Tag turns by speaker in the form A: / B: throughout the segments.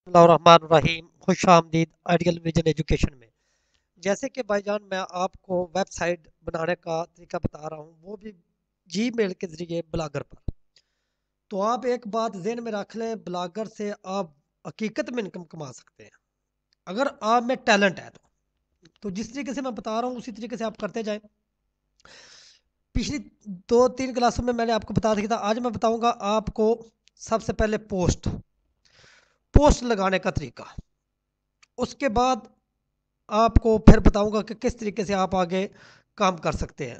A: बिस्मिल्लाहिर्रहमानिर्रहीम। खुश आमदीद आइडियल विजन एजुकेशन में। जैसे कि भाईजान मैं आपको वेबसाइट बनाने का तरीका बता रहा हूँ, वो भी जीमेल के ज़रिए ब्लॉगर पर। तो आप एक बात ज़हन में रख लें, ब्लॉगर से आप हकीकत में इनकम कमा सकते हैं अगर आप में टैलेंट है तो जिस तरीके से मैं बता रहा हूँ उसी तरीके से आप करते जाएं। पिछली 2-3 क्लासों में मैंने आपको बता दिया था, आज मैं बताऊंगा आपको सबसे पहले पोस्ट पोस्ट लगाने का तरीका। उसके बाद आपको फिर बताऊंगा कि किस तरीके से आप आगे काम कर सकते हैं।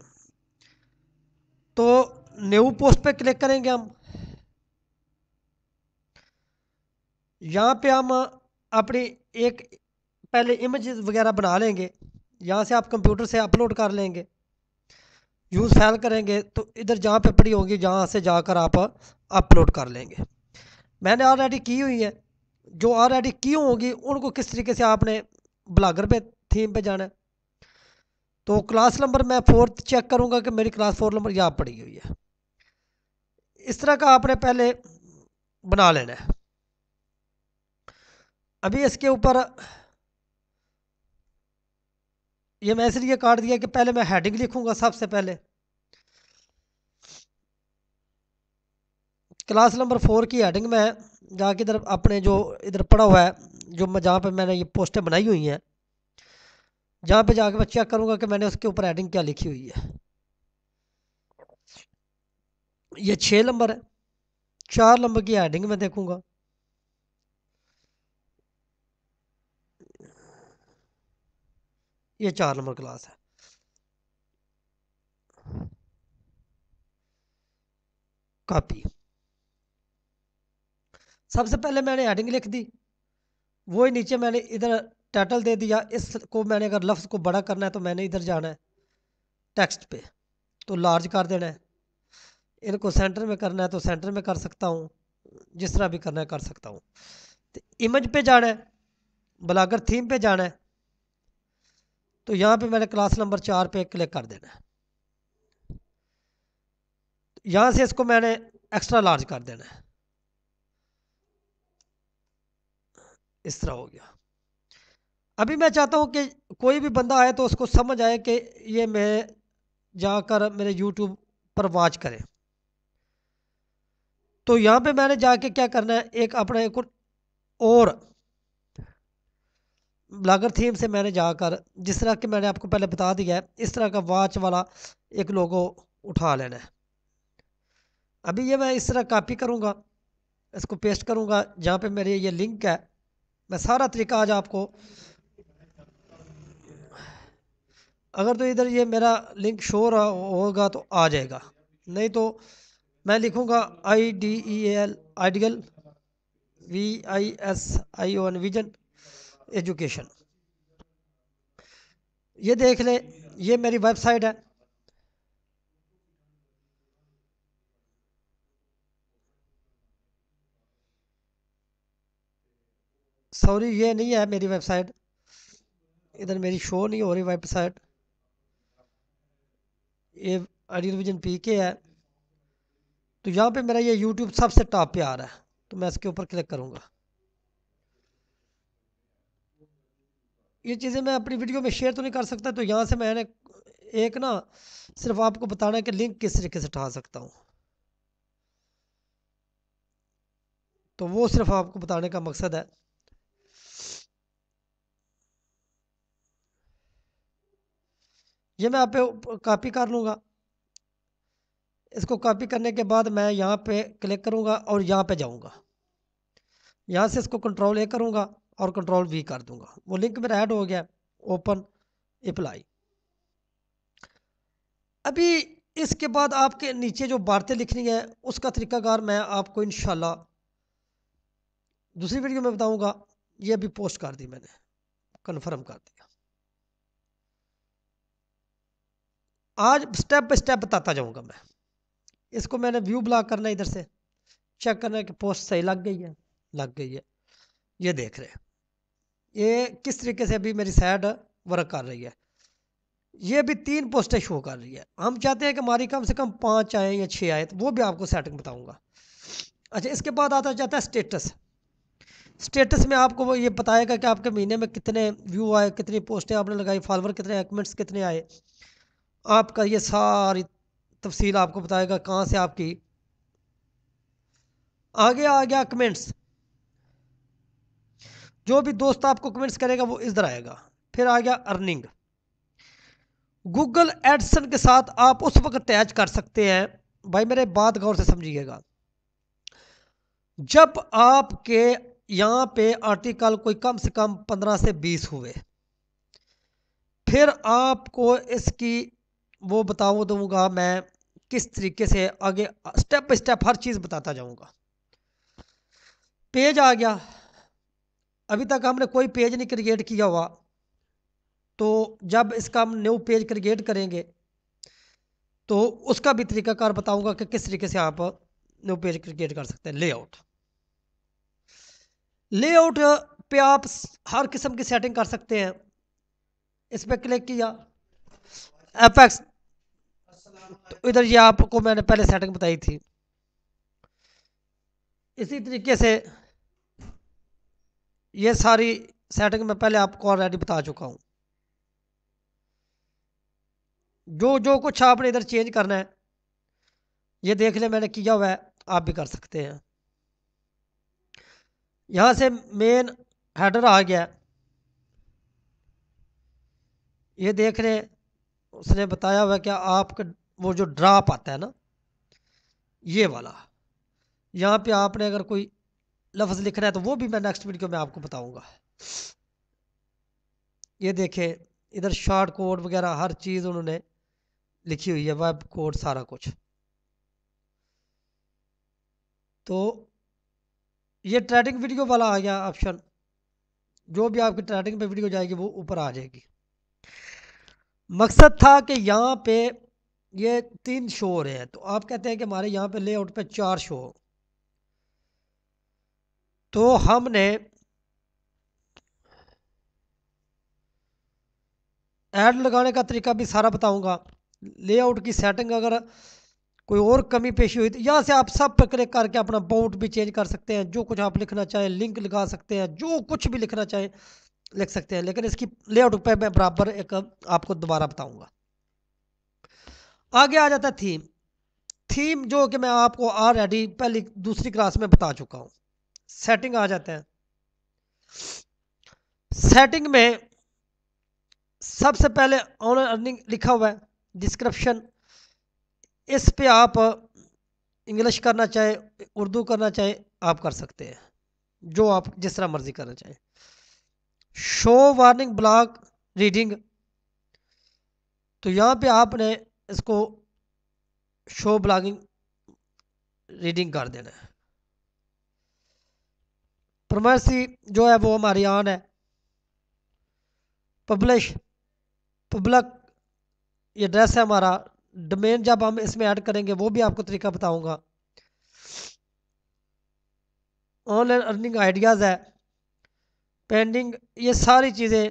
A: तो न्यू पोस्ट पे क्लिक करेंगे हम। यहाँ पे हम अपनी एक पहले इमेजेस वगैरह बना लेंगे। यहाँ से आप कंप्यूटर से अपलोड कर लेंगे, यूज़ फाइल करेंगे तो इधर जहाँ पे पड़ी होगी जहाँ से जाकर आप अपलोड कर लेंगे। मैंने ऑलरेडी की हुई है, जो ऑलरेडी की होंगी उनको किस तरीके से आपने ब्लॉगर पे थीम पे जाना है। तो क्लास नंबर मैं 4th चेक करूँगा कि मेरी क्लास 4 नंबर यहाँ पड़ी हुई है। इस तरह का आपने पहले बना लेना है। अभी इसके ऊपर ये मैं इसलिए काट दिया कि पहले मैं हेडिंग लिखूंगा सबसे पहले। क्लास नंबर 4 की हेडिंग में जाके इधर अपने जो इधर पड़ा हुआ है, जो मैं जहाँ पे मैंने ये पोस्टें बनाई हुई हैं, जहाँ पे जाके मैं चेक करूंगा कि मैंने उसके ऊपर हेडिंग क्या लिखी हुई है। ये 6 नंबर है, 4 नंबर की हेडिंग में देखूंगा। ये 4 नंबर क्लास है। कॉपी। सबसे पहले मैंने हेडिंग लिख दी, वही नीचे मैंने इधर टाइटल दे दिया। इसको मैंने अगर लफ्ज़ को बड़ा करना है तो मैंने इधर जाना है टेक्स्ट पे, तो लार्ज कर देना है। इनको सेंटर में करना है तो सेंटर में कर सकता हूँ, जिस तरह भी करना है कर सकता हूँ। तो इमेज पे जाना है, ब्लॉगर थीम पे जाना है, तो यहाँ पे मैंने क्लास नंबर 4 पे क्लिक कर देना है। यहाँ से इसको मैंने एक्स्ट्रा लार्ज कर देना है। इस तरह हो गया। अभी मैं चाहता हूँ कि कोई भी बंदा आए तो उसको समझ आए कि ये मैं जाकर मेरे यूट्यूब पर वॉच करें। तो यहाँ पे मैंने जाके क्या करना है, एक अपने एक और ब्लॉगर थीम से मैंने जाकर, जिस तरह कि मैंने आपको पहले बता दिया है, इस तरह का वॉच वाला एक लोगो उठा लेना है। अभी ये मैं इस तरह कॉपी करूँगा, इसको पेस्ट करूँगा जहाँ पे मेरे ये लिंक है। मैं सारा तरीका आज आपको, अगर तो इधर ये मेरा लिंक शो रहा होगा तो आ जाएगा, नहीं तो मैं लिखूँगा IDEAL ideal VISION vision education. ये देख ले, ये मेरी वेबसाइट है। सॉरी, ये नहीं है मेरी वेबसाइट, इधर मेरी शो नहीं हो रही वेबसाइट। ये आइडियल विजन PK है। तो यहाँ पे मेरा ये यूट्यूब सबसे टॉप पे आ रहा है, तो मैं इसके ऊपर क्लिक करूँगा। ये चीज़ें मैं अपनी वीडियो में शेयर तो नहीं कर सकता, तो यहाँ से मैंने एक ना सिर्फ आपको बताना है कि लिंक किस तरीके से उठा सकता हूँ। तो वो सिर्फ आपको बताने का मकसद है। ये मैं आप पे कॉपी कर लूँगा। इसको कॉपी करने के बाद मैं यहाँ पे क्लिक करूँगा और यहाँ पे जाऊँगा। यहाँ से इसको कंट्रोल A करूँगा और कंट्रोल V कर दूँगा। वो लिंक मेरा ऐड हो गया। Open apply. अभी इसके बाद आपके नीचे जो बातें लिखनी है उसका तरीकाकार मैं आपको इंशाल्लाह दूसरी वीडियो में बताऊँगा। ये अभी पोस्ट कर दी मैंने, कन्फर्म कर दिया। आज स्टेप बाय स्टेप बताता जाऊँगा मैं। इसको मैंने व्यू ब्लॉक करना है, इधर से चेक करना है कि पोस्ट सही लग गई है। लग गई है। ये देख रहे हैं ये किस तरीके से अभी मेरी साइड वर्क कर रही है। ये भी 3 पोस्टें शो कर रही है। हम चाहते हैं कि हमारी कम से कम 5 आए या 6 आए, तो वो भी आपको सेटिंग बताऊंगा। अच्छा, इसके बाद आता जाता है स्टेटस। स्टेटस में आपको वो ये बताएगा कि आपके महीने में कितने व्यू आए, कितनी पोस्टें आपने लगाई, फॉलोवर कितने, कमेंट्स कितने आए, आपका ये सारी तफसील आपको बताएगा कहाँ से आपकी। आगे आ गया कमेंट्स, जो भी दोस्त आपको कमेंट्स करेगा वो इधर आएगा। फिर आ गया अर्निंग। गूगल एडसन के साथ आप उस वक्त अटैच कर सकते हैं, भाई मेरे बात गौर से समझिएगा, जब आपके यहाँ पे आर्टिकल कोई कम से कम 15 से 20 हुए, फिर आपको इसकी वो बताओ दूंगा मैं किस तरीके से आगे स्टेप बाय स्टेप हर चीज़ बताता जाऊंगा। पेज आ गया, अभी तक हमने कोई पेज नहीं क्रिएट किया हुआ, तो जब इसका हम न्यू पेज क्रिएट करेंगे तो उसका भी तरीकाकार बताऊंगा कि किस तरीके से आप न्यू पेज क्रिएट कर सकते हैं। लेआउट, लेआउट पे आप हर किस्म की सेटिंग कर सकते हैं। इस पर क्लिक किया, एफएक्स, तो इधर ये आपको मैंने पहले सेटिंग बताई थी। इसी तरीके से ये सारी सेटिंग मैं पहले आपको ऑलरेडी बता चुका हूँ। जो जो कुछ आपने इधर चेंज करना है ये देख ले मैंने किया हुआ है, आप भी कर सकते हैं। यहाँ से मेन हेडर आ गया, ये देख रहे उसने बताया हुआ कि आपका वो जो ड्रॉप आता है ना, ये वाला, यहाँ पे आपने अगर कोई लफ्ज़ लिखना है तो वो भी मैं नेक्स्ट वीडियो में आपको बताऊंगा। ये देखें इधर शॉर्ट कोड वगैरह हर चीज़ उन्होंने लिखी हुई है, वेब कोड सारा कुछ। तो ये ट्रेडिंग वीडियो वाला आ गया ऑप्शन, जो भी आपकी ट्रेडिंग पे वीडियो जाएगी वो ऊपर आ जाएगी। मकसद था कि यहाँ पे ये 3 शो हो रहे हैं, तो आप कहते हैं कि हमारे यहाँ पे लेआउट पे 4 शो, तो हमने ऐड लगाने का तरीका भी सारा बताऊंगा। लेआउट की सेटिंग अगर कोई और कमी पेशी हुई तो यहाँ से आप सब पर क्लिक करके अपना बाउट भी चेंज कर सकते हैं, जो कुछ आप लिखना चाहें लिंक लगा सकते हैं, जो कुछ भी लिखना चाहें लिख सकते हैं। लेकिन इसकी लेआउट पे मैं बराबर एक आपको दोबारा बताऊंगा। आगे आ जाता है थीम। थीम जो कि मैं आपको ऑलरेडी पहली दूसरी क्लास में बता चुका हूँ। सेटिंग आ जाता है, सेटिंग में सबसे पहले ऑनलाइन अर्निंग लिखा हुआ है, डिस्क्रिप्शन, इस पे आप इंग्लिश करना चाहे उर्दू करना चाहे आप कर सकते हैं, जो आप जिस तरह मर्जी करना चाहें। शो वार्निंग ब्लॉग रीडिंग, तो यहाँ पे आपने इसको शो ब्लॉगिंग रीडिंग कर देना है। प्राइमरी जो है वो हमारी ऑन है। पब्लिश, पब्लिक ये एड्रेस है हमारा। डोमेन जब हम इसमें ऐड करेंगे वो भी आपको तरीका बताऊंगा। ऑनलाइन अर्निंग आइडियाज़ है, पेंडिंग, ये सारी चीज़ें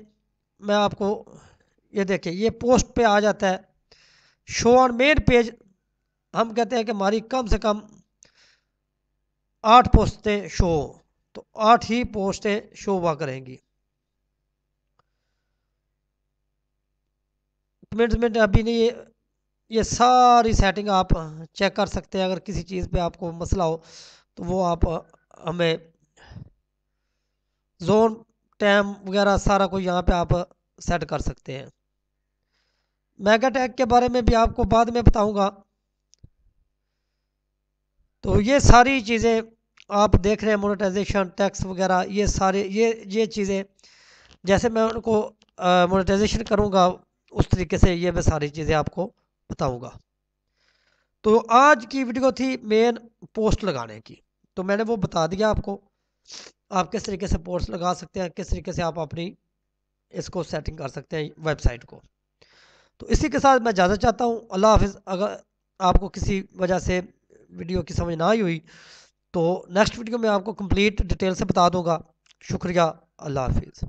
A: मैं आपको, ये देखिए ये पोस्ट पे आ जाता है। शो ऑन मेन पेज, हम कहते हैं कि हमारी कम से कम 8 पोस्टें शो, तो 8 ही पोस्टें शो हुआ करेंगी। कमेंट अभी नहीं, ये सारी सेटिंग आप चेक कर सकते हैं। अगर किसी चीज़ पे आपको मसला हो तो वो आप हमें जोन टाइम वगैरह सारा कुछ यहाँ पे आप सेट कर सकते हैं। मेगा टैग के बारे में भी आपको बाद में बताऊंगा। तो ये सारी चीज़ें आप देख रहे हैं, मोनेटाइजेशन टैक्स वगैरह, ये सारे ये चीज़ें जैसे मैं उनको मोनेटाइजेशन करूँगा उस तरीके से ये मैं सारी चीज़ें आपको बताऊँगा। तो आज की वीडियो थी मेन पोस्ट लगाने की, तो मैंने वो बता दिया आपको आप किस तरीके से पोस्ट लगा सकते हैं, किस तरीके से आप अपनी इसको सेटिंग कर सकते हैं वेबसाइट को। तो इसी के साथ मैं ज़्यादा चाहता हूँ, अल्लाह हाफिज़। अगर आपको किसी वजह से वीडियो की समझ ना आई हुई तो नेक्स्ट वीडियो में आपको कंप्लीट डिटेल से बता दूंगा। शुक्रिया, अल्लाह हाफिज़।